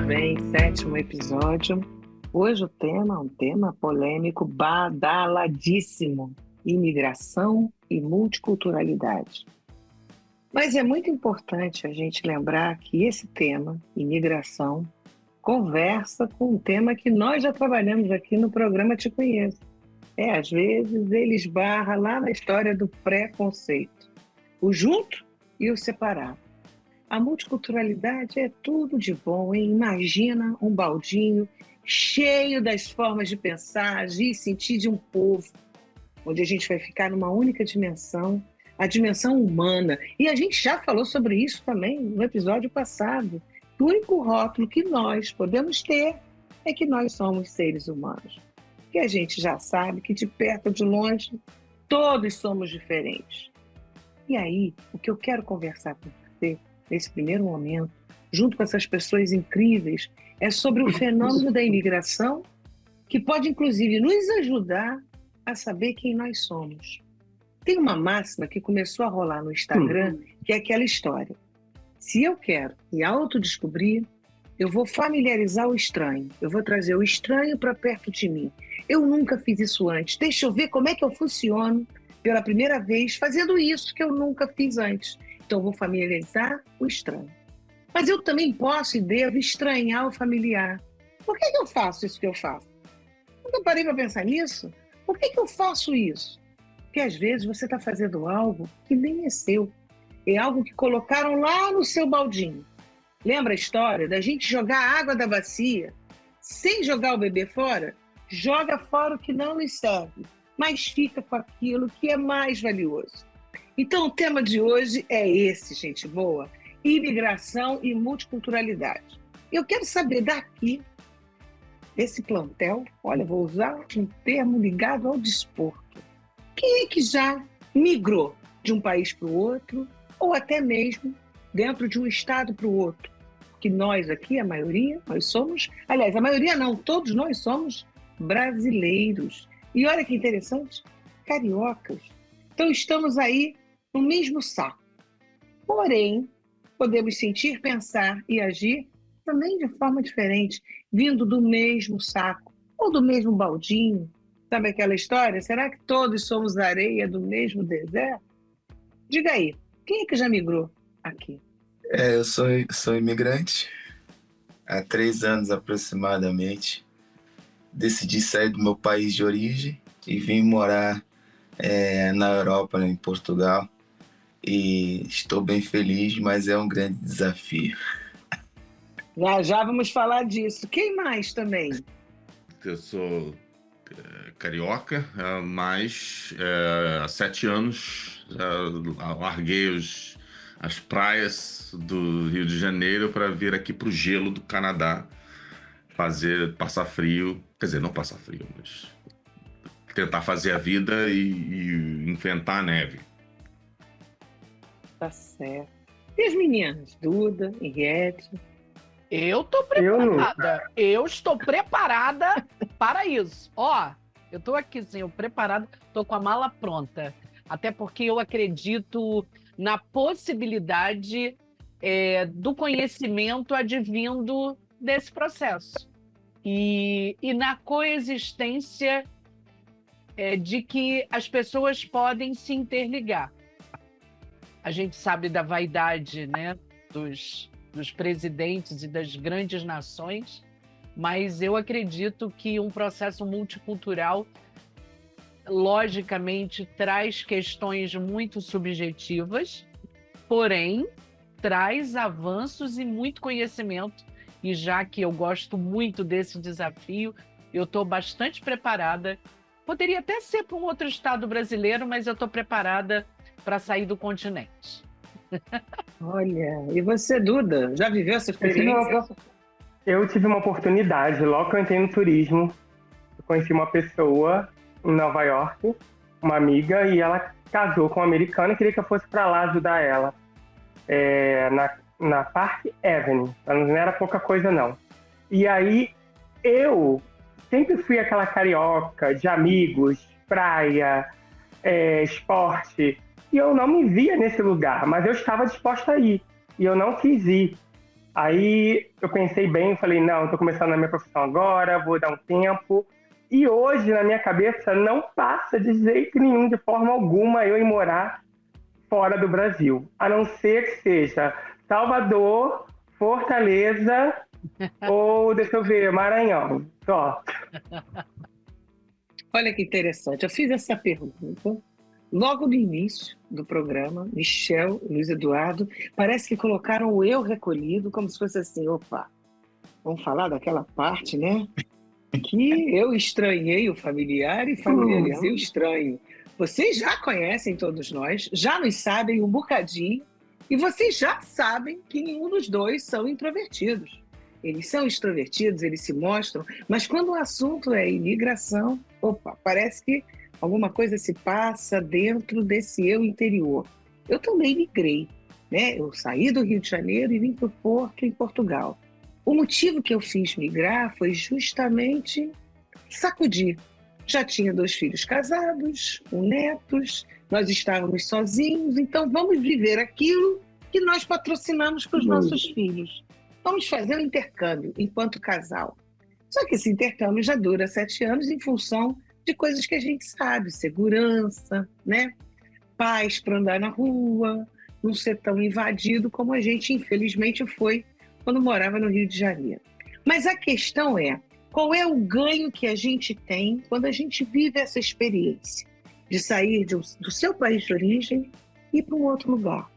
bem, sétimo episódio. Hoje o tema é um tema polêmico, badaladíssimo: imigração e multiculturalidade. Mas é muito importante a gente lembrar que esse tema, imigração, conversa com um tema que nós já trabalhamos aqui no programa Te Conheço. Às vezes ele esbarra lá na história do preconceito, o junto e o separado. A multiculturalidade é tudo de bom, hein? Imagina um baldinho cheio das formas de pensar, agir e sentir de um povo, onde a gente vai ficar numa única dimensão, a dimensão humana. E a gente já falou sobre isso também no episódio passado. O único rótulo que nós podemos ter é que nós somos seres humanos. Que a gente já sabe que de perto ou de longe, todos somos diferentes. E aí, o que eu quero conversar com você nesse primeiro momento, junto com essas pessoas incríveis, é sobre o fenômeno da imigração, que pode, inclusive, nos ajudar a saber quem nós somos. Tem uma máxima que começou a rolar no Instagram, que é aquela história: se eu quero me autodescobrir, eu vou familiarizar o estranho, eu vou trazer o estranho para perto de mim. Eu nunca fiz isso antes, deixa eu ver como é que eu funciono pela primeira vez fazendo isso que eu nunca fiz antes. Então, eu vou familiarizar o estranho. Mas eu também posso e devo estranhar o familiar. Por que eu faço isso que eu faço? Nunca parei para pensar nisso? Por que eu faço isso? Porque às vezes você está fazendo algo que nem é seu. É algo que colocaram lá no seu baldinho. Lembra a história da gente jogar a água da bacia sem jogar o bebê fora? Joga fora o que não nos serve, mas fica com aquilo que é mais valioso. Então, o tema de hoje é esse, gente boa: imigração e multiculturalidade. Eu quero saber daqui, desse plantel, olha, vou usar um termo ligado ao desporto. Quem é que já migrou de um país para o outro, ou até mesmo dentro de um estado para o outro? Que nós aqui, a maioria, nós somos, aliás, a maioria não, todos nós somos brasileiros. E olha que interessante, cariocas. Então, estamos aí no mesmo saco. Porém, podemos sentir, pensar e agir também de forma diferente, vindo do mesmo saco ou do mesmo baldinho. Sabe aquela história? Será que todos somos areia do mesmo deserto? Diga aí, quem é que já migrou aqui? Eu sou imigrante há 3 anos aproximadamente. Decidi sair do meu país de origem e vim morar na Europa, em Portugal. E estou bem feliz, mas é um grande desafio. Já vamos falar disso. Quem mais também? Eu sou carioca, mas há 7 anos larguei as praias do Rio de Janeiro para vir aqui para o gelo do Canadá, passar frio, quer dizer, não passar frio, mas tentar fazer a vida e enfrentar a neve. Tá certo. E as meninas? Duda, Henriette? Eu tô preparada. Eu estou preparada para isso. Ó, eu tô aqui, sim, eu preparada, tô com a mala pronta. Até porque eu acredito na possibilidade do conhecimento advindo desse processo. E na coexistência de que as pessoas podem se interligar. A gente sabe da vaidade, né, dos presidentes e das grandes nações, mas eu acredito que um processo multicultural, logicamente, traz questões muito subjetivas, porém, traz avanços e muito conhecimento. E já que eu gosto muito desse desafio, eu estou bastante preparada. Poderia até ser para um outro estado brasileiro, mas eu estou preparada para sair do continente. Olha, e você, Duda, já viveu essa experiência? Eu tive uma oportunidade, logo que eu entrei no turismo, eu conheci uma pessoa em Nova York, uma amiga, e ela casou com um americano e queria que eu fosse para lá ajudar ela, na Park Avenue, não era pouca coisa não. E aí eu sempre fui aquela carioca de amigos, praia, esporte, e eu não me via nesse lugar, mas eu estava disposta a ir, e eu não quis ir. Aí eu pensei bem, falei, não, estou começando a minha profissão agora, vou dar um tempo. E hoje, na minha cabeça, não passa de jeito nenhum, de forma alguma, eu ir morar fora do Brasil. A não ser que seja Salvador, Fortaleza ou, deixa eu ver, Maranhão. Só. Olha que interessante. Eu fiz essa pergunta logo no início do programa. Michel, Luiz Eduardo, parece que colocaram o eu recolhido como se fosse assim, opa, vamos falar daquela parte, né? Que eu estranhei o familiar e familiarizei o estranho. Vocês já conhecem todos nós, já nos sabem um bocadinho, e vocês já sabem que nenhum dos dois são introvertidos. Eles são extrovertidos, eles se mostram, mas quando o assunto é imigração, opa, parece que alguma coisa se passa dentro desse eu interior. Eu também migrei, né? Eu saí do Rio de Janeiro e vim para o Porto, em Portugal. O motivo que eu fiz migrar foi justamente sacudir. Já tinha 2 filhos casados, netos, nós estávamos sozinhos, então vamos viver aquilo que nós patrocinamos para os nossos filhos. Vamos fazer um intercâmbio enquanto casal. Só que esse intercâmbio já dura 7 anos em função de coisas que a gente sabe, segurança, né? Paz para andar na rua, não ser tão invadido como a gente infelizmente foi quando morava no Rio de Janeiro. Mas a questão é, qual é o ganho que a gente tem quando a gente vive essa experiência de sair do seu país de origem e ir para um outro lugar?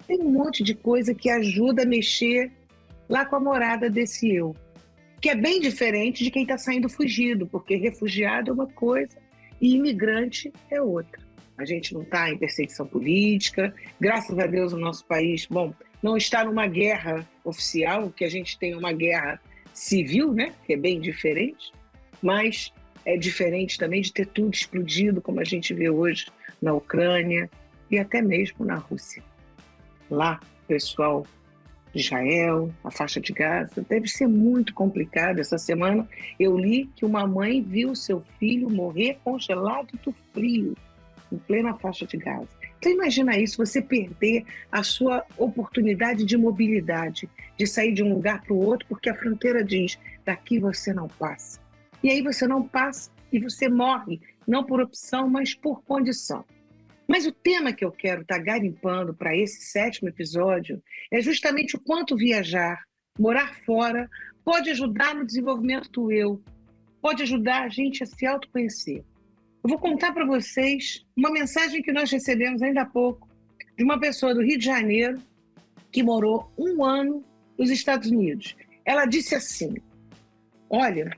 Tem um monte de coisa que ajuda a mexer lá com a morada desse eu, que é bem diferente de quem está saindo fugido, porque refugiado é uma coisa e imigrante é outra. A gente não está em perseguição política, graças a Deus o nosso país, bom, não está numa guerra oficial, que a gente tem uma guerra civil, né, que é bem diferente, mas é diferente também de ter tudo explodido, como a gente vê hoje na Ucrânia e até mesmo na Rússia. Lá, pessoal, Israel, a faixa de Gaza, deve ser muito complicado. Essa semana eu li que uma mãe viu seu filho morrer congelado do frio, em plena faixa de Gaza. Então imagina isso, você perder a sua oportunidade de mobilidade, de sair de um lugar para o outro, porque a fronteira diz, daqui você não passa. E aí você não passa e você morre, não por opção, mas por condição. Mas o tema que eu quero estar garimpando para esse 7º episódio é justamente o quanto viajar, morar fora, pode ajudar no desenvolvimento do eu, pode ajudar a gente a se autoconhecer. Eu vou contar para vocês uma mensagem que nós recebemos ainda há pouco de uma pessoa do Rio de Janeiro que morou 1 ano nos Estados Unidos. Ela disse assim, olha,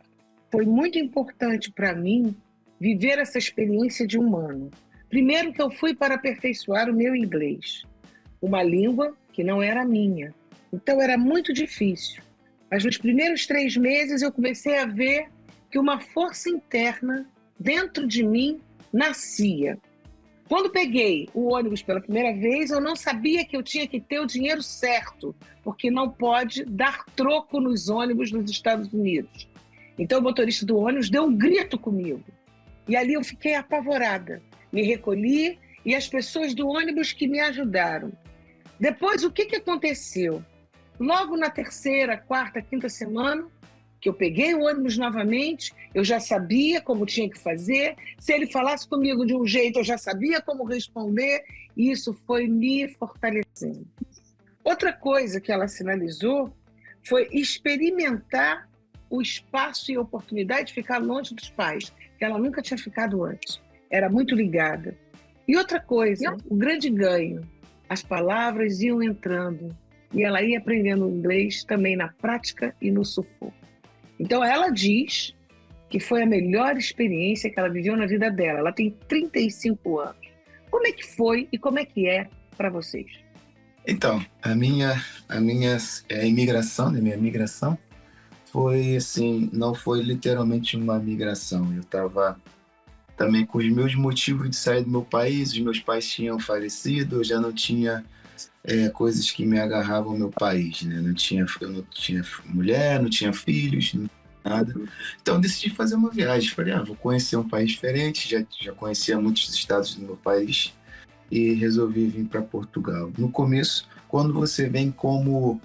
foi muito importante para mim viver essa experiência de 1 ano. Primeiro que eu fui para aperfeiçoar o meu inglês, uma língua que não era minha. Então era muito difícil. Mas nos primeiros 3 meses eu comecei a ver que uma força interna dentro de mim nascia. Quando peguei o ônibus pela primeira vez, eu não sabia que eu tinha que ter o dinheiro certo, porque não pode dar troco nos ônibus nos Estados Unidos. Então o motorista do ônibus deu um grito comigo. E ali eu fiquei apavorada. Me recolhi e as pessoas do ônibus que me ajudaram. Depois, o que aconteceu? Logo na 3ª, 4ª, 5ª semana, que eu peguei o ônibus novamente, eu já sabia como tinha que fazer. Se ele falasse comigo de um jeito, eu já sabia como responder. E isso foi me fortalecendo. Outra coisa que ela sinalizou foi experimentar o espaço e a oportunidade de ficar longe dos pais, que ela nunca tinha ficado antes. Era muito ligada. E outra coisa, o grande ganho, as palavras iam entrando e ela ia aprendendo inglês também na prática e no sufoco. Então ela diz que foi a melhor experiência que ela viveu na vida dela. Ela tem 35 anos. Como é que foi e como é que é para vocês? Então, a minha imigração, né, minha migração foi assim, não foi literalmente uma migração. Eu estava também com os meus motivos de sair do meu país, os meus pais tinham falecido, eu já não tinha coisas que me agarravam ao meu país, né? Eu não tinha mulher, não tinha filhos, não tinha nada. Então eu decidi fazer uma viagem. Falei, vou conhecer um país diferente, já conhecia muitos estados do meu país e resolvi vir para Portugal. No começo, quando você vem como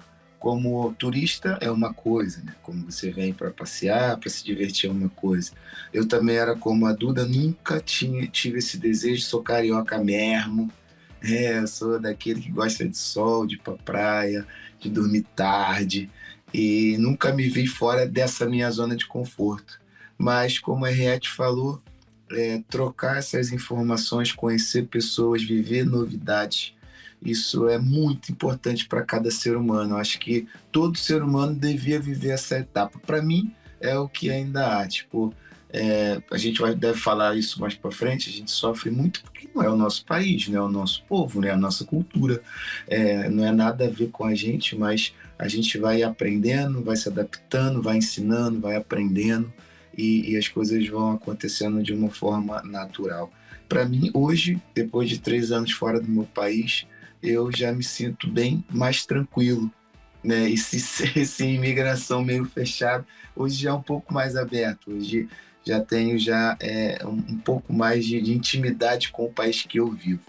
como turista é uma coisa, né? Como você vem para passear, para se divertir é uma coisa. Eu também era como a Duda, nunca tive esse desejo, sou carioca mesmo. Eu sou daquele que gosta de sol, de ir pra praia, de dormir tarde. E nunca me vi fora dessa minha zona de conforto. Mas, como a Henriette falou, trocar essas informações, conhecer pessoas, viver novidades, isso é muito importante para cada ser humano. Eu acho que todo ser humano devia viver essa etapa. Para mim, é o que ainda há. Tipo, a gente deve falar isso mais para frente. A gente sofre muito porque não é o nosso país, não é o nosso povo, não é a nossa cultura. Não é nada a ver com a gente, mas a gente vai aprendendo, vai se adaptando, vai ensinando, vai aprendendo e as coisas vão acontecendo de uma forma natural. Para mim, hoje, depois de 3 anos fora do meu país, eu já me sinto bem mais tranquilo, né? Esse imigração meio fechado, hoje já é um pouco mais aberto, hoje já tenho um pouco mais de intimidade com o país que eu vivo.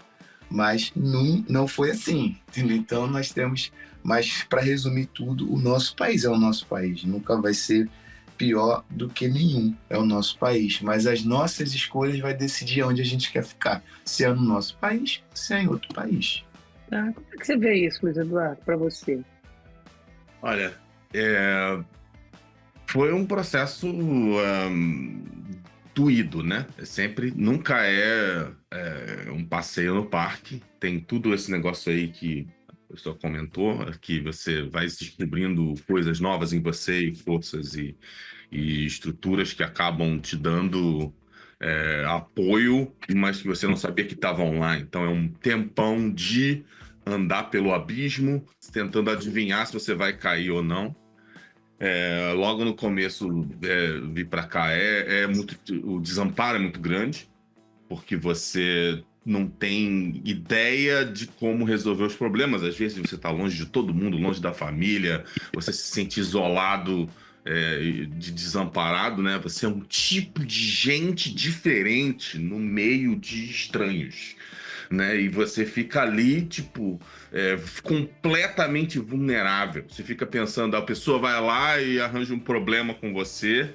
Mas não foi assim, entendeu? Então nós temos, mas para resumir tudo, o nosso país é o nosso país, nunca vai ser pior do que nenhum, é o nosso país, mas as nossas escolhas vai decidir onde a gente quer ficar, se é no nosso país, se é em outro país. Como é que você vê isso, Luiz Eduardo, para você? Olha, foi um processo doído, né? Nunca é um passeio no parque. Tem tudo esse negócio aí que a pessoa comentou, que você vai descobrindo coisas novas em você e forças e estruturas que acabam te dando apoio, mas que você não sabia que estavam lá. Então é um tempão de andar pelo abismo, tentando adivinhar se você vai cair ou não. Logo no começo, vir para cá o desamparo é muito grande, porque você não tem ideia de como resolver os problemas. Às vezes você está longe de todo mundo, longe da família, você se sente isolado, desamparado, né? Você é um tipo de gente diferente no meio de estranhos, né? E você fica ali, tipo, completamente vulnerável. Você fica pensando, a pessoa vai lá e arranja um problema com você.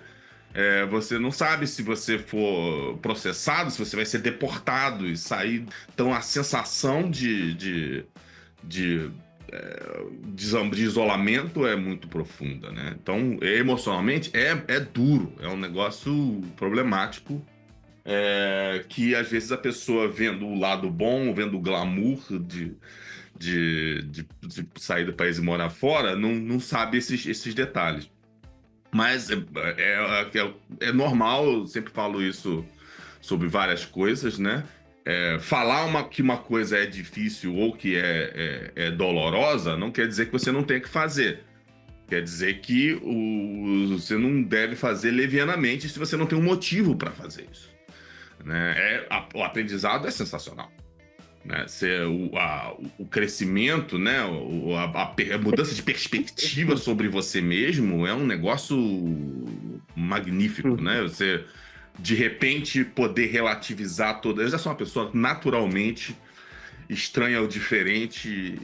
Você não sabe se você for processado, se você vai ser deportado e sair. Então a sensação de isolamento é muito profunda, né? Então, emocionalmente, é duro, é um negócio problemático. Que às vezes a pessoa vendo o lado bom, vendo o glamour de sair do país e morar fora, não sabe esses detalhes. Mas é normal, eu sempre falo isso sobre várias coisas, né? Falar que uma coisa é difícil ou que é dolorosa não quer dizer que você não tem que fazer. Quer dizer que você não deve fazer levianamente se você não tem um motivo para fazer isso, né? O aprendizado é sensacional, né? O crescimento, né? A mudança de perspectiva sobre você mesmo é um negócio magnífico, né? Você, de repente, poder relativizar Eu já sou uma pessoa naturalmente estranha ao diferente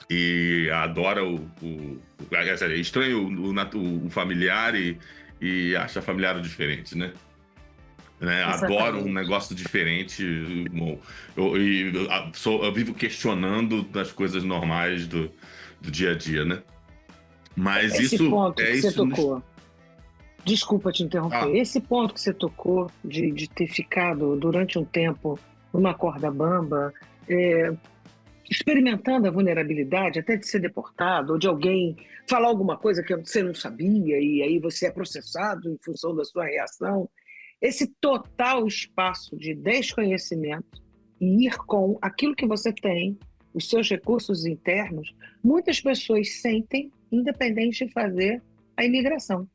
e adora estranho o familiar e acha familiar o diferente, né? Adoro um negócio diferente. Eu vivo questionando das coisas normais do dia a dia, né? Mas esse isso ponto que você tocou. Desculpa te interromper. Ah. Esse ponto que você tocou de ter ficado durante um tempo numa corda bamba, experimentando a vulnerabilidade, até de ser deportado, ou de alguém falar alguma coisa que você não sabia, e aí você é processado em função da sua reação. Esse total espaço de desconhecimento e ir com aquilo que você tem, os seus recursos internos, muitas pessoas sentem, independente de fazer a imigração.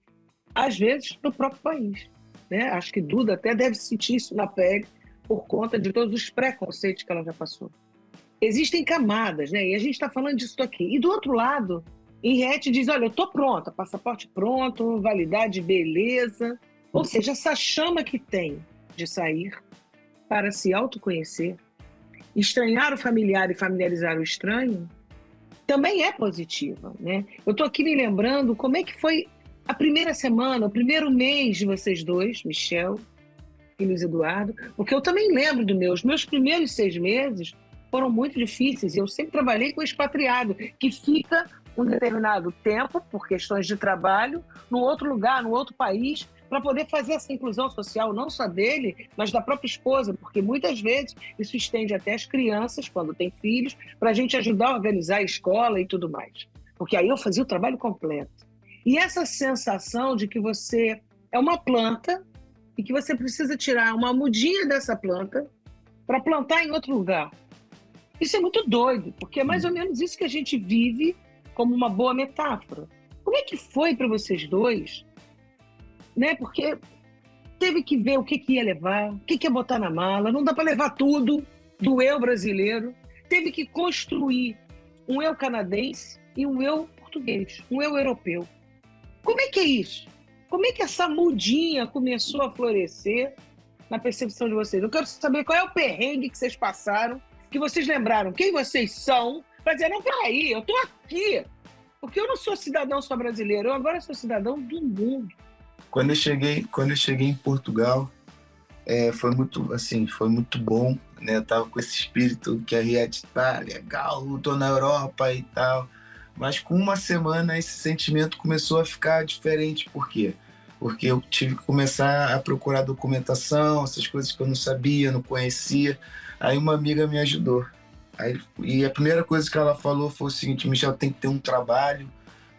Às vezes, no próprio país, né? Acho que Duda até deve sentir isso na pele por conta de todos os preconceitos que ela já passou. Existem camadas, né? E a gente está falando disso aqui. E do outro lado, Henriette diz, olha, eu estou pronta, passaporte pronto, validade, beleza. Ou seja, essa chama que tem de sair para se autoconhecer, estranhar o familiar e familiarizar o estranho, também é positiva, né? Eu estou aqui me lembrando como é que foi a primeira semana, o primeiro mês de vocês dois, Michel e Luiz Eduardo, porque eu também lembro dos meus primeiros 6 meses foram muito difíceis, e eu sempre trabalhei com expatriado, que fica um determinado tempo, por questões de trabalho, num outro lugar, num outro país, para poder fazer essa inclusão social, não só dele, mas da própria esposa, porque muitas vezes isso estende até as crianças, quando tem filhos, para a gente ajudar a organizar a escola e tudo mais. Porque aí eu fazia o trabalho completo. E essa sensação de que você é uma planta e que você precisa tirar uma mudinha dessa planta para plantar em outro lugar. Isso é muito doido, porque é mais ou menos isso que a gente vive como uma boa metáfora. Como é que foi para vocês dois? Né? Porque teve que ver o que ia levar, o que ia botar na mala, não dá para levar tudo do eu brasileiro. Teve que construir um eu canadense e um eu português, um eu europeu. Como é que é isso? Como é que essa mudinha começou a florescer na percepção de vocês? Eu quero saber qual é o perrengue que vocês passaram, que vocês lembraram quem vocês são, para dizer, não, peraí, eu tô aqui. Porque eu não sou cidadão só brasileiro, eu agora sou cidadão do mundo. Quando eu cheguei em Portugal, foi muito bom, né? Eu tava com esse espírito que a Riad tá legal, eu tô na Europa e tal. Mas com uma semana esse sentimento começou a ficar diferente. Por quê? Porque eu tive que começar a procurar documentação, essas coisas que eu não sabia, não conhecia. Aí uma amiga me ajudou. E a primeira coisa que ela falou foi o seguinte: Michel, tem que ter um trabalho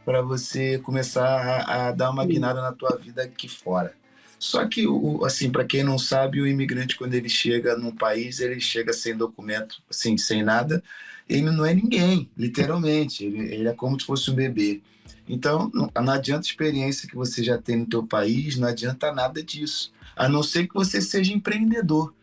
para você começar a dar uma guinada na tua vida aqui fora. Só que, assim, para quem não sabe, o imigrante, quando ele chega num país, ele chega sem documento, assim, sem nada, ele não é ninguém, literalmente, ele é como se fosse um bebê. Então, não adianta a experiência que você já tem no teu país, não adianta nada disso, a não ser que você seja empreendedor.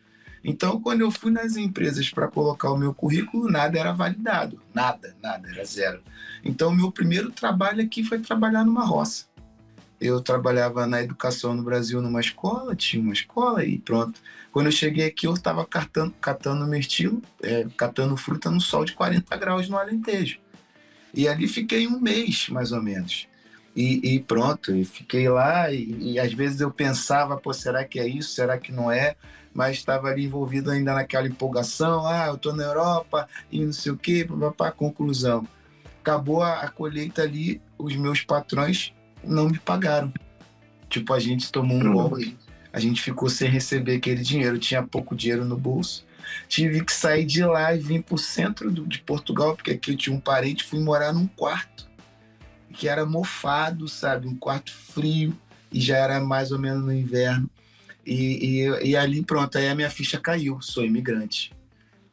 Então, quando eu fui nas empresas para colocar o meu currículo, nada era validado, nada, era zero. Então, o meu primeiro trabalho aqui foi trabalhar numa roça. Eu trabalhava na educação no Brasil numa escola, tinha uma escola e pronto. Quando eu cheguei aqui, eu estava catando mirtilo, catando fruta no sol de 40 graus no Alentejo. E ali fiquei um mês, mais ou menos. E pronto, e fiquei lá e às vezes eu pensava, pô, será que é isso? Será que não é? Mas estava ali envolvido ainda naquela empolgação, eu estou na Europa e não sei o quê, papapá, conclusão. Acabou a colheita ali, os meus patrões não me pagaram. Tipo, a gente tomou um golpe, a gente ficou sem receber aquele dinheiro, tinha pouco dinheiro no bolso. Tive que sair de lá e vim para o centro de Portugal, porque aqui eu tinha um parente, fui morar num quarto, que era mofado, sabe? Um quarto frio, e já era mais ou menos no inverno. E ali, pronto, aí a minha ficha caiu, sou imigrante.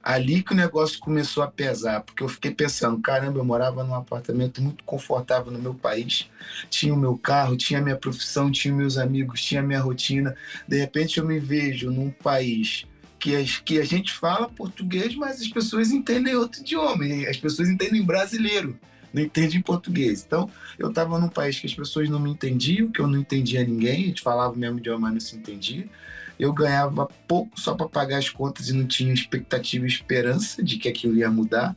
Ali que o negócio começou a pesar, porque eu fiquei pensando, caramba, eu morava num apartamento muito confortável no meu país, tinha o meu carro, tinha a minha profissão, tinha meus amigos, tinha a minha rotina. De repente eu me vejo num país que a gente fala português, mas as pessoas entendem outro idioma, as pessoas entendem brasileiro, não entendem português. Então, eu estava num país que as pessoas não me entendiam, que eu não entendia ninguém, a gente falava o mesmo idioma, mas não se entendia. Eu ganhava pouco só para pagar as contas e não tinha expectativa e esperança de que aquilo ia mudar.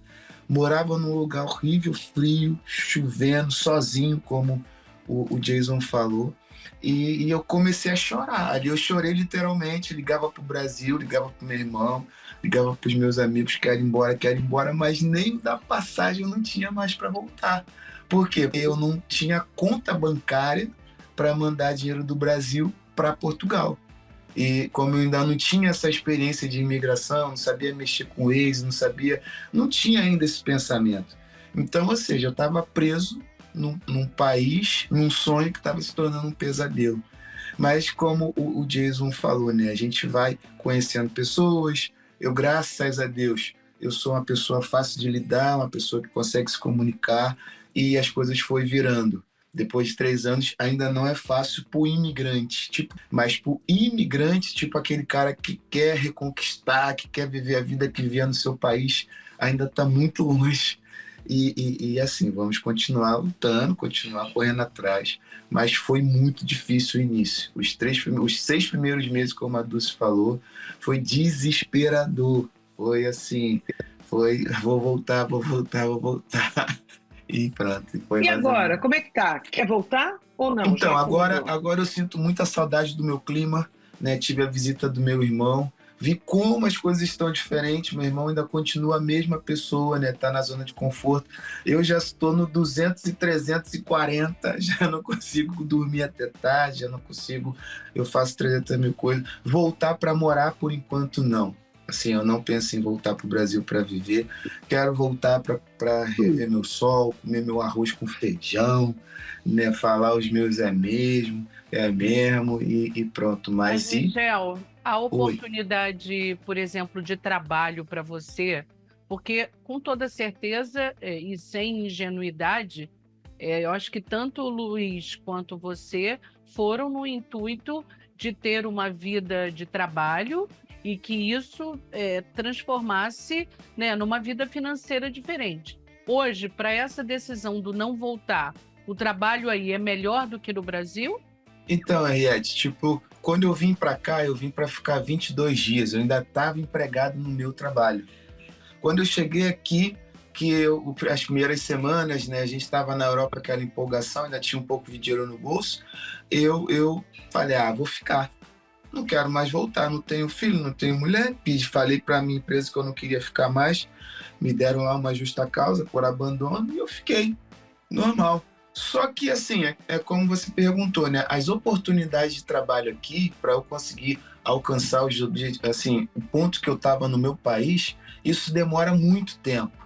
Morava num lugar horrível, frio, chovendo, sozinho, como o Jason falou. E eu comecei a chorar. Ali eu chorei literalmente, ligava para o Brasil, ligava para o meu irmão, ligava para os meus amigos, quero ir embora, mas nem da passagem eu não tinha mais para voltar. Por quê? Porque eu não tinha conta bancária para mandar dinheiro do Brasil para Portugal. E como eu ainda não tinha essa experiência de imigração, não sabia mexer com eles, não tinha ainda esse pensamento. Então, ou seja, eu estava preso num país, num sonho que estava se tornando um pesadelo. Mas como o Jason falou, né, a gente vai conhecendo pessoas. Eu, graças a Deus, eu sou uma pessoa fácil de lidar, uma pessoa que consegue se comunicar, e as coisas foi virando. Depois de 3 anos, ainda não é fácil para o imigrante, mas para o imigrante, tipo aquele cara que quer reconquistar, que quer viver a vida que vivia no seu país, ainda está muito longe. E assim, vamos continuar lutando, continuar correndo atrás, mas foi muito difícil o início. Os 6 primeiros meses, como a Dulce falou, foi desesperador. Foi assim, foi, vou voltar, vou voltar, vou voltar. E pronto. E agora, como é que tá? Quer voltar ou não? Então, agora eu sinto muita saudade do meu clima, né? Tive a visita do meu irmão, vi como as coisas estão diferentes. Meu irmão ainda continua a mesma pessoa, né? Tá na zona de conforto. Eu já estou no 200 e 340, já não consigo dormir até tarde, já não consigo, eu faço 300 mil coisas. Voltar para morar, por enquanto, não. Assim, eu não penso em voltar para o Brasil para viver. Quero voltar para rever meu sol, comer meu arroz com feijão, né? Falar os meus é mesmo e pronto. Mas, Mas Michel, a Oi. oportunidade, por exemplo, de trabalho para você, porque com toda certeza e sem ingenuidade, eu acho que tanto o Luiz quanto você foram no intuito de ter uma vida de trabalho e que isso transformasse, né, numa vida financeira diferente. Hoje, para essa decisão do não voltar, o trabalho aí é melhor do que no Brasil? Então, Henriette, tipo, quando eu vim para cá, eu vim para ficar 22 dias. Eu ainda estava empregado no meu trabalho. Quando eu cheguei aqui, as primeiras semanas, né, a gente estava na Europa, aquela empolgação, ainda tinha um pouco de dinheiro no bolso, eu falei, vou ficar. Não quero mais voltar, não tenho filho, não tenho mulher. Falei para a minha empresa que eu não queria ficar mais, me deram lá uma justa causa por abandono e eu fiquei, normal. Só que, assim, é como você perguntou, né? As oportunidades de trabalho aqui, para eu conseguir alcançar os objetivos, assim, o ponto que eu estava no meu país, isso demora muito tempo,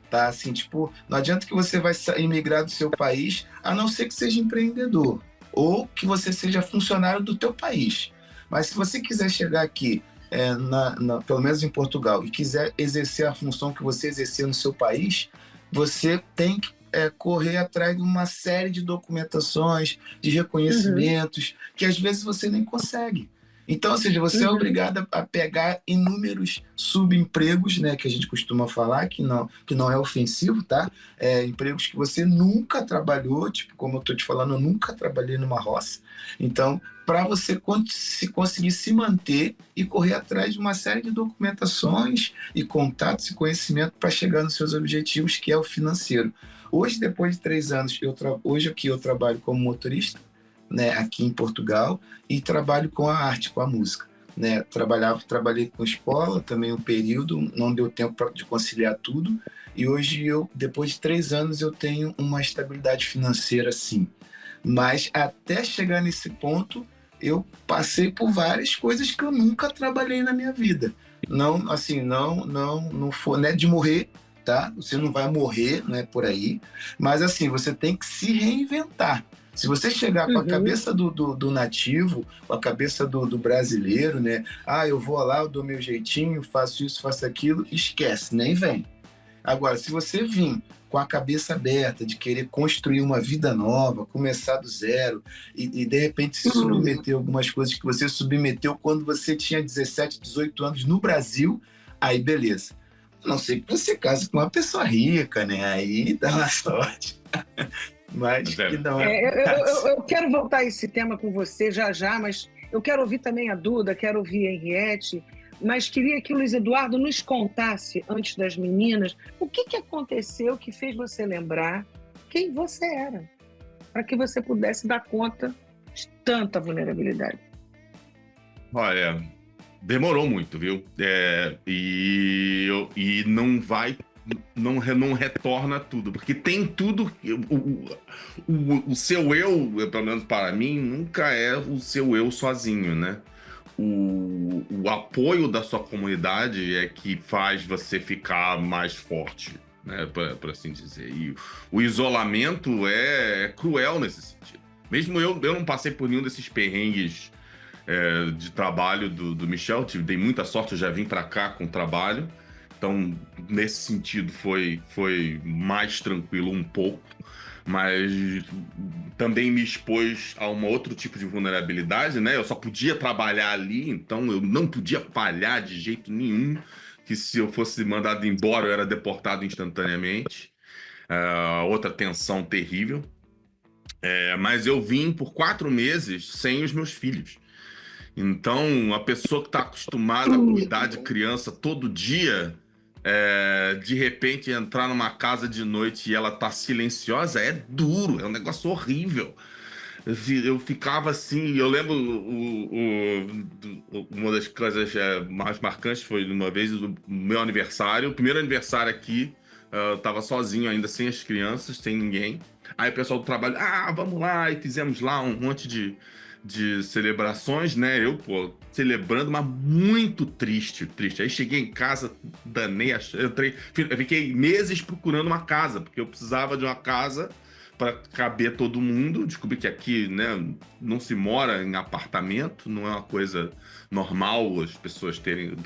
tá? Assim, tipo, não adianta que você vai emigrar do seu país, a não ser que seja empreendedor, ou que você seja funcionário do teu país. Mas se você quiser chegar aqui, pelo menos em Portugal, e quiser exercer a função que você exercer no seu país, você tem que correr atrás de uma série de documentações, de reconhecimentos, que às vezes você nem consegue. Então, ou seja, você é obrigado a pegar inúmeros subempregos, né, que a gente costuma falar, que não é ofensivo, tá? Empregos que você nunca trabalhou, tipo, como eu estou te falando, eu nunca trabalhei numa roça. Então, para você conseguir se manter e correr atrás de uma série de documentações e contatos e conhecimento para chegar nos seus objetivos, que é o financeiro. Hoje, depois de 3 anos, hoje aqui eu trabalho como motorista, né, aqui em Portugal, e trabalho com a arte, com a música. Né? Trabalhei com escola também um período, não deu tempo de conciliar tudo, e hoje, depois de 3 anos, eu tenho uma estabilidade financeira, sim. Mas até chegar nesse ponto, eu passei por várias coisas que eu nunca trabalhei na minha vida. Não, assim, não foi, né, de morrer, tá? Você não vai morrer, né, por aí, mas assim, você tem que se reinventar. Se você chegar com a cabeça do nativo, com a cabeça do brasileiro, né? Eu vou lá, eu dou meu jeitinho, faço isso, faço aquilo, esquece, nem vem. Agora, se você vir com a cabeça aberta, de querer construir uma vida nova, começar do zero, e de repente se submeter a algumas coisas que você submeteu quando você tinha 17, 18 anos no Brasil, aí beleza. A não sei que você case com uma pessoa rica, né? Aí dá uma sorte. Mas que não eu quero voltar a esse tema com você já, mas eu quero ouvir também a Duda, quero ouvir a Henriette, mas queria que o Luiz Eduardo nos contasse, antes das meninas, o que aconteceu que fez você lembrar quem você era, para que você pudesse dar conta de tanta vulnerabilidade. Olha, demorou muito, viu? E não retorna tudo, porque tem tudo. O seu eu, pelo menos para mim, nunca é o seu eu sozinho, né? O apoio da sua comunidade é que faz você ficar mais forte, né? Por assim dizer. E o isolamento é cruel nesse sentido. Mesmo eu não passei por nenhum desses perrengues de trabalho do Michel, dei muita sorte, eu já vim para cá com trabalho. Então, nesse sentido, foi mais tranquilo um pouco, mas também me expôs a um outro tipo de vulnerabilidade, né? Eu só podia trabalhar ali, então eu não podia falhar de jeito nenhum, que se eu fosse mandado embora, eu era deportado instantaneamente. Outra tensão terrível. Mas eu vim por 4 meses sem os meus filhos. Então, a pessoa que está acostumada a cuidar de criança todo dia De repente entrar numa casa de noite e ela tá silenciosa é duro, é um negócio horrível. Eu ficava assim, eu lembro uma das coisas mais marcantes foi uma vez o meu aniversário, o primeiro aniversário aqui, eu tava sozinho ainda, sem as crianças, sem ninguém. Aí o pessoal do trabalho, vamos lá, e fizemos lá um monte de celebrações, né? Eu, pô, celebrando, mas muito triste, triste. Aí cheguei em casa, danei, eu fiquei meses procurando uma casa, porque eu precisava de uma casa para caber todo mundo. Descobri que aqui, né, não se mora em apartamento, não é uma coisa normal as pessoas terem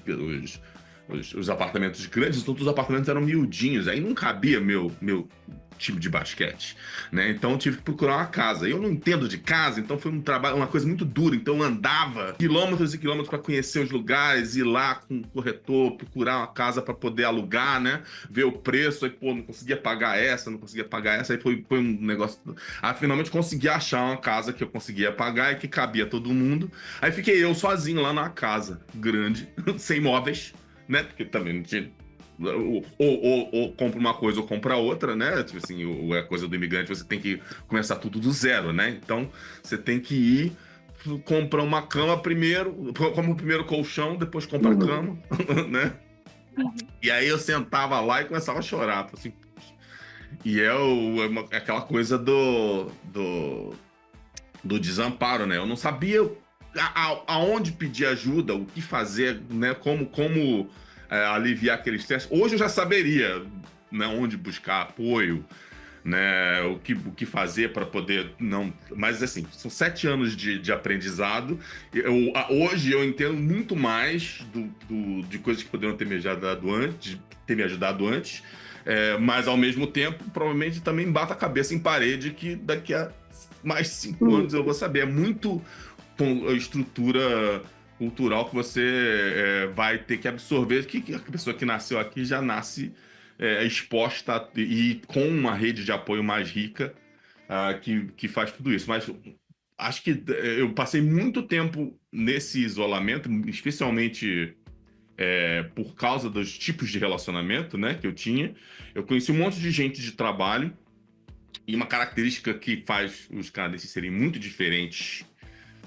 os apartamentos grandes, então os apartamentos eram miudinhos, aí não cabia meu time de basquete, né? Então eu tive que procurar uma casa. Eu não entendo de casa, então foi um trabalho, uma coisa muito dura. Então eu andava quilômetros e quilômetros para conhecer os lugares, ir lá com o corretor, procurar uma casa para poder alugar, né? Ver o preço, aí pô, não conseguia pagar essa, aí foi um negócio. Finalmente consegui achar uma casa que eu conseguia pagar e que cabia todo mundo. Aí fiquei eu sozinho lá na casa grande, sem móveis, né? Porque também não tinha. Ou compra uma coisa ou compra outra, né? Tipo assim, a coisa do imigrante, você tem que começar tudo do zero, né? Então, você tem que ir, comprar uma cama primeiro, compra o primeiro colchão, depois compra a cama, né? E aí eu sentava lá e começava a chorar, assim. E aquela coisa do desamparo, né? Eu não sabia aonde pedir ajuda, o que fazer, né? Como aliviar aquele estresse. Hoje eu já saberia, né, onde buscar apoio, né? O que fazer para poder não. Mas assim, são 7 anos de aprendizado. Hoje eu entendo muito mais de coisas que poderiam ter me ajudado antes. Mas ao mesmo tempo, provavelmente também bata a cabeça em parede que daqui a mais 5 anos eu vou saber. É muito com a estrutura cultural que você vai ter que absorver, que a pessoa que nasceu aqui já nasce exposta e com uma rede de apoio mais rica que faz tudo isso. Mas acho que eu passei muito tempo nesse isolamento, especialmente por causa dos tipos de relacionamento, né, que eu tinha. Eu conheci um monte de gente de trabalho e uma característica que faz os canadenses serem muito diferentes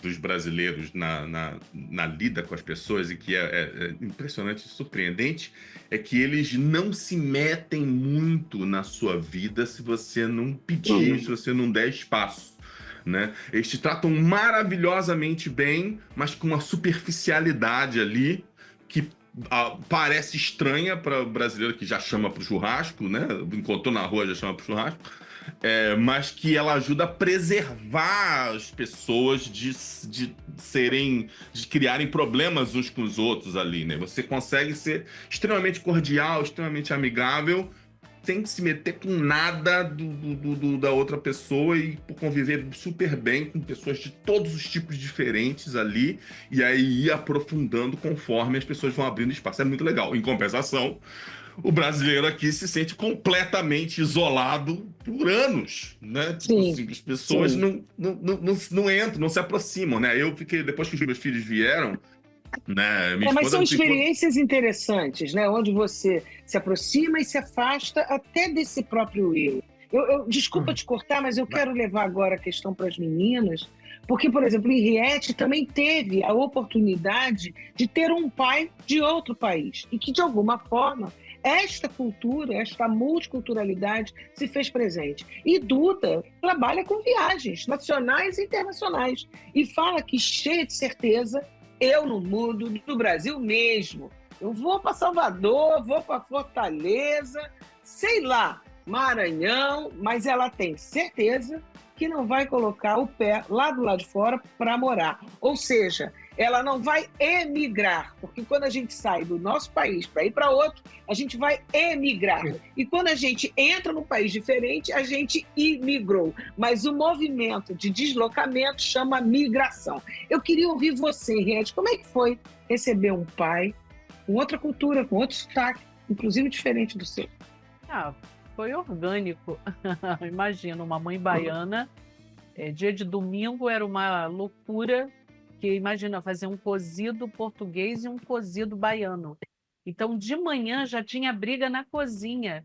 dos brasileiros na lida com as pessoas e que é impressionante e surpreendente é que eles não se metem muito na sua vida se você não pedir, se você não der espaço, né? Eles te tratam maravilhosamente bem, mas com uma superficialidade ali que parece estranha para o brasileiro que já chama para o churrasco, né? Encontrou na rua, já chama para o churrasco. Mas que ela ajuda a preservar as pessoas de criarem problemas uns com os outros ali, né? Você consegue ser extremamente cordial, extremamente amigável, sem se meter com nada da outra pessoa e conviver super bem com pessoas de todos os tipos diferentes ali, e aí ir aprofundando conforme as pessoas vão abrindo espaço. É muito legal. Em compensação, o brasileiro aqui se sente completamente isolado por anos, né? Tipo assim, as pessoas não entram, não se aproximam, né? Eu fiquei, depois que os meus filhos vieram, né? Mas são experiências interessantes, né? Onde você se aproxima e se afasta até desse próprio eu. Desculpa te cortar, mas eu quero levar agora a questão para as meninas, porque, por exemplo, Henriette também teve a oportunidade de ter um pai de outro país e que, de alguma forma, esta cultura, esta multiculturalidade se fez presente. E Duda trabalha com viagens nacionais e internacionais e fala que, cheia de certeza, eu não mudo do Brasil mesmo. Eu vou para Salvador, vou para Fortaleza, sei lá, Maranhão, mas ela tem certeza que não vai colocar o pé lá do lado de fora para morar. Ou seja, ela não vai emigrar, porque quando a gente sai do nosso país para ir para outro, a gente vai emigrar. E quando a gente entra num país diferente, a gente imigrou. Mas o movimento de deslocamento chama migração. Eu queria ouvir você, Henriette, como é que foi receber um pai com outra cultura, com outro sotaque, inclusive diferente do seu? Foi orgânico. Imagina, uma mãe baiana, dia de domingo era uma loucura, que imagina fazer um cozido português e um cozido baiano. Então, de manhã já tinha briga na cozinha.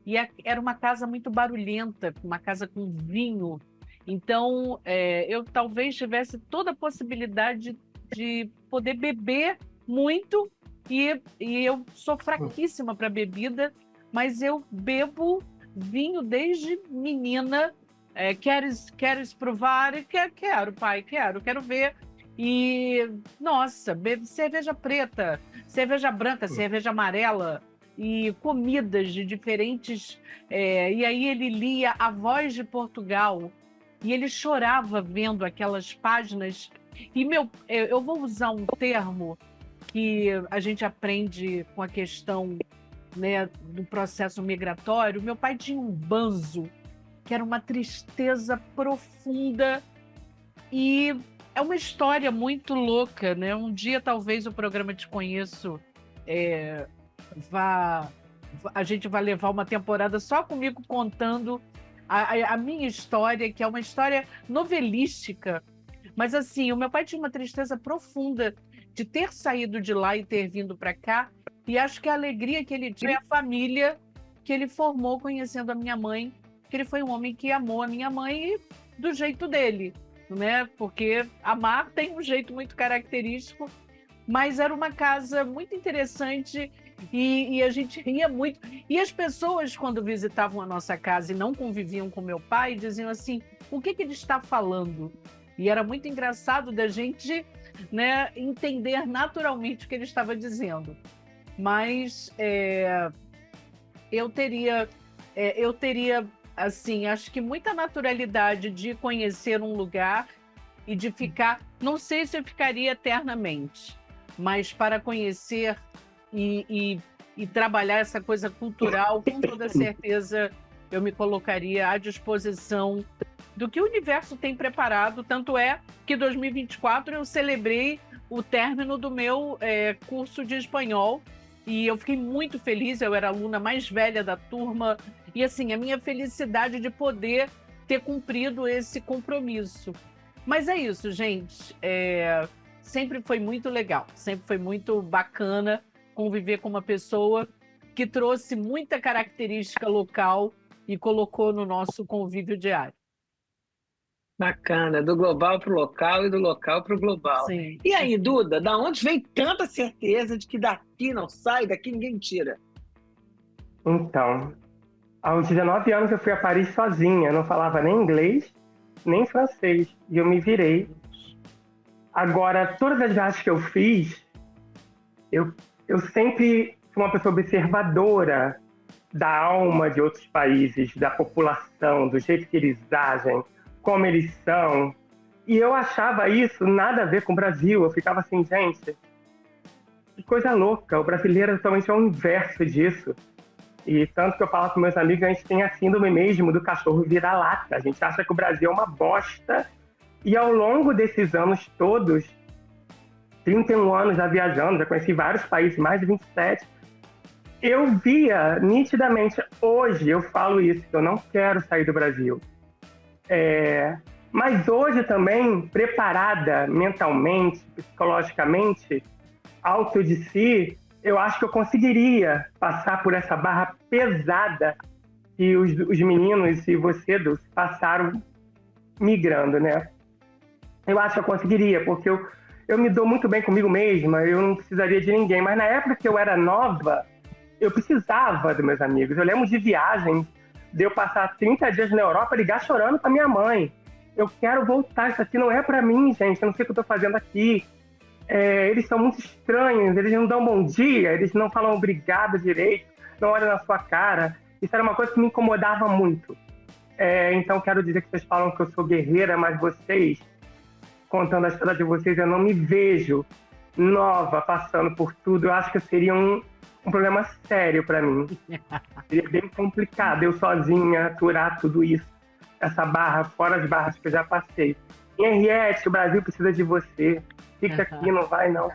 E era uma casa muito barulhenta, uma casa com vinho. Então, eu talvez tivesse toda a possibilidade de poder beber muito. E eu sou fraquíssima para bebida, mas eu bebo vinho desde menina. Queres provar? Quero, pai, quero ver. E, nossa, bebo cerveja preta, cerveja branca, cerveja amarela e comidas de diferentes. E aí ele lia A Voz de Portugal e ele chorava vendo aquelas páginas. E eu vou usar um termo que a gente aprende com a questão, né, do processo migratório. Meu pai tinha um banzo, que era uma tristeza profunda, e é uma história muito louca, né? Um dia, talvez, o programa Te Conheço a gente vai levar uma temporada só comigo contando a minha história, que é uma história novelística. Mas, assim, o meu pai tinha uma tristeza profunda de ter saído de lá e ter vindo para cá, e acho que a alegria que ele tinha é a família que ele formou conhecendo a minha mãe, que ele foi um homem que amou a minha mãe do jeito dele, né? Porque amar tem um jeito muito característico, mas era uma casa muito interessante e a gente ria muito. E as pessoas, quando visitavam a nossa casa e não conviviam com meu pai, diziam assim, o que ele está falando? E era muito engraçado da gente, né, entender naturalmente o que ele estava dizendo. Mas eu teria, assim, acho que muita naturalidade de conhecer um lugar e de ficar. Não sei se eu ficaria eternamente, mas para conhecer e trabalhar essa coisa cultural, com toda certeza eu me colocaria à disposição do que o universo tem preparado. Tanto é que em 2024 eu celebrei o término do meu curso de espanhol e eu fiquei muito feliz. Eu era a aluna mais velha da turma e, assim, a minha felicidade de poder ter cumprido esse compromisso. Mas é isso, gente. Sempre foi muito legal, sempre foi muito bacana conviver com uma pessoa que trouxe muita característica local e colocou no nosso convívio diário. Bacana, do global para o local e do local para o global. Sim. E aí, Duda, da onde vem tanta certeza de que daqui não sai, daqui ninguém tira? Então, aos 19 anos eu fui a Paris sozinha, não falava nem inglês, nem francês, e eu me virei. Agora, todas as viagens que eu fiz, eu sempre fui uma pessoa observadora da alma de outros países, da população, do jeito que eles agem, como eles são. E eu achava isso nada a ver com o Brasil. Eu ficava assim, gente, que coisa louca. O brasileiro totalmente é o inverso disso. E tanto que eu falo com meus amigos, a gente tem a síndrome mesmo do cachorro vira-lata. A gente acha que o Brasil é uma bosta. E ao longo desses anos todos, 31 anos já viajando, já conheci vários países, mais de 27, eu via nitidamente, hoje eu falo isso, que eu não quero sair do Brasil. Mas hoje também, preparada mentalmente, psicologicamente, alto de si, eu acho que eu conseguiria passar por essa barra pesada que os meninos e você, Dulce, passaram migrando, né? Eu acho que eu conseguiria, porque eu me dou muito bem comigo mesma, eu não precisaria de ninguém. Mas na época que eu era nova, eu precisava dos meus amigos. Eu lembro de viagens, de eu passar 30 dias na Europa, ligar chorando para minha mãe. Eu quero voltar, isso aqui não é para mim, gente, eu não sei o que eu estou fazendo aqui. Eles são muito estranhos, eles não dão bom dia, eles não falam obrigado direito, não olham na sua cara. Isso era uma coisa que me incomodava muito. Então, quero dizer que vocês falam que eu sou guerreira, mas vocês, contando a história de vocês, eu não me vejo nova, passando por tudo. Eu acho que seria um problema sério para mim. Seria bem complicado eu sozinha aturar tudo isso, essa barra, fora as barras que eu já passei. E Henriette, o Brasil precisa de você. Fica aqui, não vai não.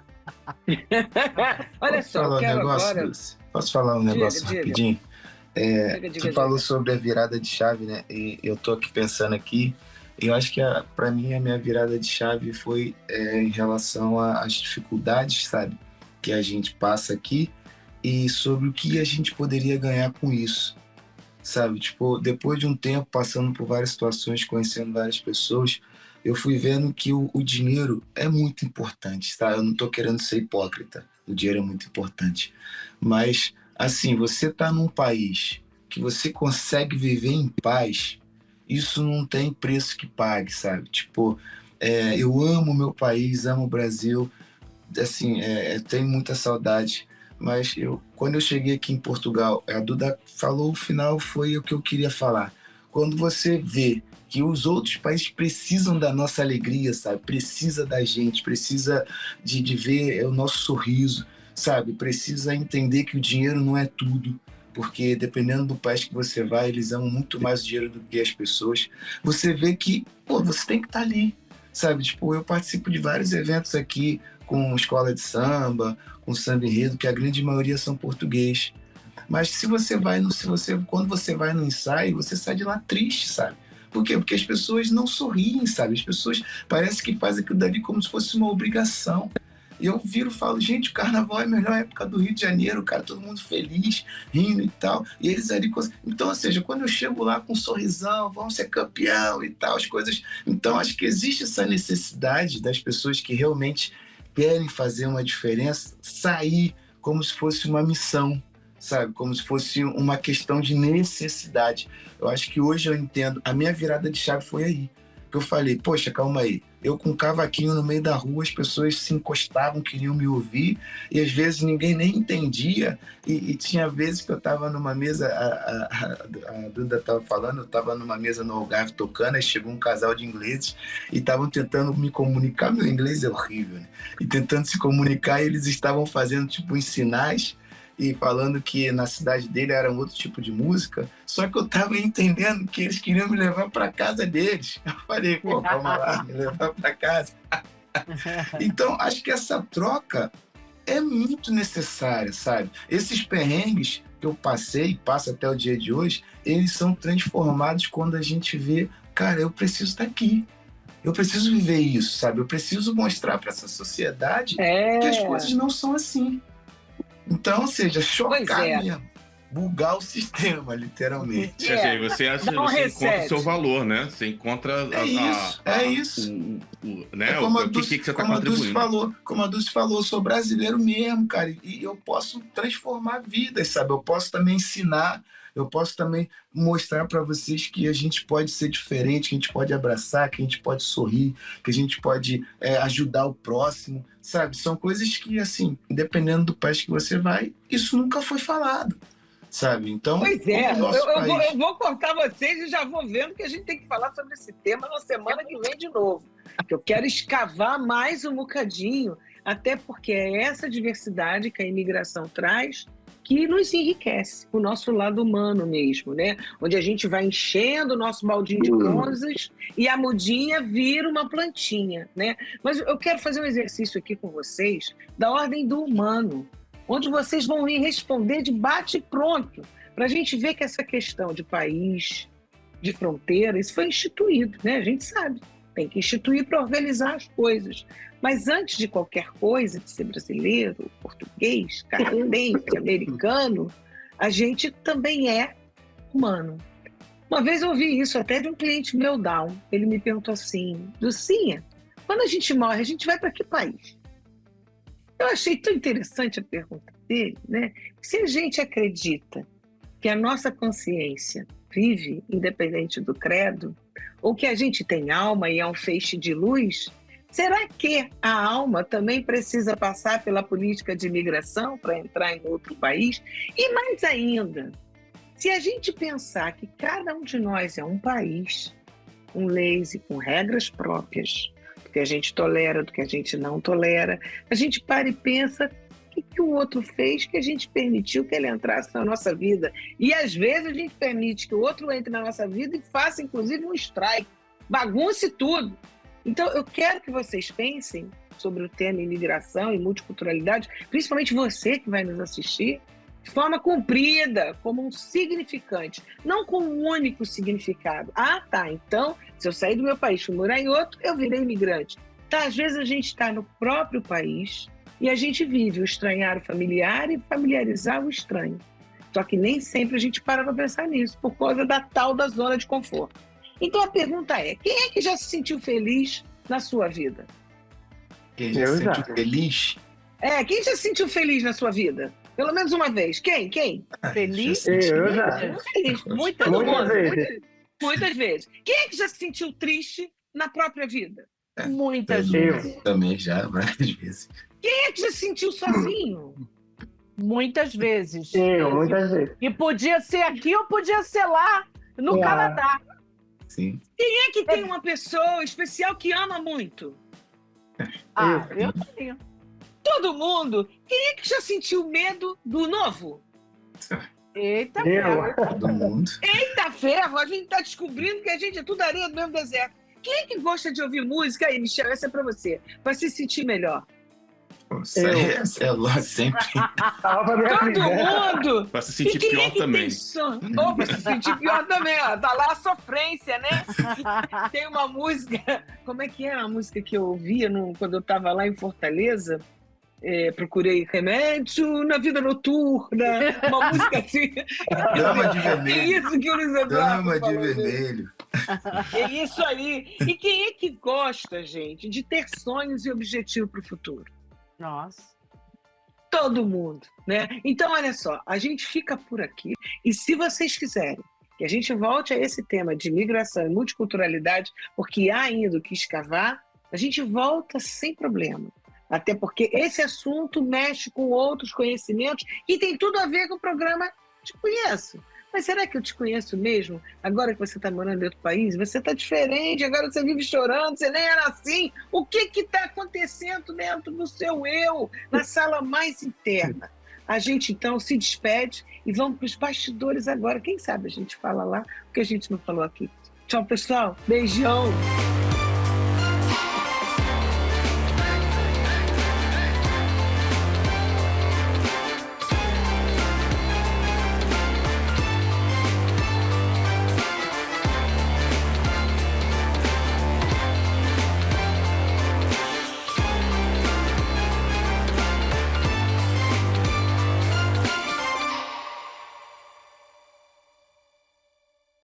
Olha só, eu quero agora... Posso falar um negócio rapidinho? Diga. Falou sobre a virada de chave, né? E eu tô aqui pensando aqui, e eu acho que para mim a minha virada de chave foi em relação às dificuldades, sabe? Que a gente passa aqui e sobre o que a gente poderia ganhar com isso, sabe? Tipo, depois de um tempo passando por várias situações, conhecendo várias pessoas, eu fui vendo que o dinheiro é muito importante, tá? Eu não tô querendo ser hipócrita, o dinheiro é muito importante, mas, assim, você tá num país que você consegue viver em paz, isso não tem preço que pague, sabe? Tipo, eu amo meu país, amo o Brasil, assim, tenho muita saudade, mas quando eu cheguei aqui em Portugal, a Duda falou, o final foi o que eu queria falar. Quando você vê que os outros países precisam da nossa alegria, sabe? Precisa da gente, precisa de ver o nosso sorriso, sabe? Precisa entender que o dinheiro não é tudo, porque dependendo do país que você vai, eles amam muito mais o dinheiro do que as pessoas. Você vê que, pô, você tem que estar ali, sabe? Tipo, eu participo de vários eventos aqui, com escola de samba, com samba enredo, que a grande maioria são português. Mas quando você vai no ensaio, você sai de lá triste, sabe? Por quê? Porque as pessoas não sorriem, sabe? As pessoas parece que fazem aquilo dali como se fosse uma obrigação. E eu viro e falo, gente, o carnaval é a melhor época do Rio de Janeiro, cara, todo mundo feliz, rindo e tal. E eles ali... Então, ou seja, quando eu chego lá com um sorrisão, vamos ser campeão e tal, as coisas... Então, acho que existe essa necessidade das pessoas que realmente querem fazer uma diferença, sair como se fosse uma missão, sabe? Como se fosse uma questão de necessidade. Eu acho que hoje eu entendo, a minha virada de chave foi aí, que eu falei, poxa, calma aí, eu com um cavaquinho no meio da rua, as pessoas se encostavam, queriam me ouvir, e às vezes ninguém nem entendia, e tinha vezes que eu estava numa mesa, a Duda estava falando, eu estava numa mesa no Algarve tocando, aí chegou um casal de ingleses, e estavam tentando me comunicar, meu inglês é horrível, né? E tentando se comunicar, e eles estavam fazendo tipo uns sinais, e falando que na cidade dele era um outro tipo de música, só que eu tava entendendo que eles queriam me levar para casa deles. Eu falei, pô, calma lá, me levar para casa. Então, acho que essa troca é muito necessária, sabe? Esses perrengues que eu passei e passo até o dia de hoje, eles são transformados quando a gente vê, cara, eu preciso estar aqui. Eu preciso viver isso, sabe? Eu preciso mostrar para essa sociedade que as coisas não são assim. Então, ou seja, chocar mesmo, bugar o sistema, literalmente. Você encontra o seu valor, né? Você encontra É isso. Né? Como a Dulce, que você está contribuindo. Como a Dulce falou, sou brasileiro mesmo, cara, e eu posso transformar vidas, sabe? Eu posso também ensinar, eu posso também mostrar para vocês que a gente pode ser diferente, que a gente pode abraçar, que a gente pode sorrir, que a gente pode ajudar o próximo, sabe? São coisas que, assim, dependendo do país que você vai, isso nunca foi falado, sabe? Então, pois é, eu vou cortar vocês e já vou vendo que a gente tem que falar sobre esse tema na semana que vem de novo. Eu quero escavar mais um bocadinho, até porque é essa diversidade que a imigração traz que nos enriquece, o nosso lado humano mesmo, né? Onde a gente vai enchendo o nosso baldinho de coisas e a mudinha vira uma plantinha, né? Mas eu quero fazer um exercício aqui com vocês da ordem do humano, onde vocês vão me responder de bate e pronto, para a gente ver que essa questão de país, de fronteira, isso foi instituído, né? A gente sabe, tem que instituir para organizar as coisas. Mas antes de qualquer coisa, de ser brasileiro, português, canadense, americano, a gente também é humano. Uma vez eu ouvi isso até de um cliente meu, Down. Ele me perguntou assim, Dulcinha, quando a gente morre, a gente vai para que país? Eu achei tão interessante a pergunta dele, né? Se a gente acredita que a nossa consciência vive independente do credo, ou que a gente tem alma e é um feixe de luz, será que a alma também precisa passar pela política de imigração para entrar em outro país? E mais ainda, se a gente pensar que cada um de nós é um país, com leis e com regras próprias, do que a gente tolera, do que a gente não tolera, a gente para e pensa o que o outro fez que a gente permitiu que ele entrasse na nossa vida. E às vezes a gente permite que o outro entre na nossa vida e faça inclusive um strike, bagunce tudo. Então, eu quero que vocês pensem sobre o tema imigração e multiculturalidade, principalmente você que vai nos assistir, de forma comprida, como um significante, não com um único significado. Ah, tá, então, se eu sair do meu país e morar em outro, eu virei imigrante. Tá, às vezes a gente está no próprio país E a gente vive o estranhar o familiar e familiarizar o estranho. Só que nem sempre a gente para pensar nisso, por causa da tal da zona de conforto. Então a pergunta é, quem é que já se sentiu feliz na sua vida? Quem já se sentiu feliz? Quem já se sentiu feliz na sua vida? Pelo menos uma vez. Quem? Feliz? Eu já. Feliz. Muitas vezes. Muitas vezes. Quem é que já se sentiu triste na própria vida? Muitas vezes. Também já, várias vezes. Quem é que já se sentiu sozinho? Muitas vezes. Muitas vezes. E podia ser aqui ou podia ser lá, no Canadá. Sim. Quem é que tem uma pessoa especial que ama muito? Eu tenho. Todo mundo. Quem é que já sentiu medo do novo? Eita, ferro. Todo mundo. Eita ferro, a gente tá descobrindo que a gente é tudo areia do mesmo deserto. Quem é que gosta de ouvir música? Aí, Michel, essa é pra você. Pra se sentir melhor. Você é louco sempre. Todo mundo! Pra se sentir pior também. Pra se sentir pior também, ó. Tá lá a sofrência, né? Tem uma música. Como é que era a música que eu ouvia quando eu tava lá em Fortaleza? Procurei remédio na vida noturna. Uma música assim. Dama de vermelho. É isso que o Luiz Eduardo Dama de falou, vermelho. É isso aí. E quem é que gosta, gente, de ter sonhos e objetivo para o futuro? Nossa. Todo mundo, né? Então, olha só, a gente fica por aqui. E se vocês quiserem que a gente volte a esse tema de migração e multiculturalidade, porque há ainda o que escavar, a gente volta sem problema. Até porque esse assunto mexe com outros conhecimentos que tem tudo a ver com o programa Te Conheço. Mas será que eu te conheço mesmo? Agora que você está morando em outro país, você está diferente, agora você vive chorando, você nem era assim. O que está acontecendo dentro do seu eu, na sala mais interna? A gente, então, se despede e vamos para os bastidores agora. Quem sabe a gente fala lá o que a gente não falou aqui. Tchau, pessoal. Beijão.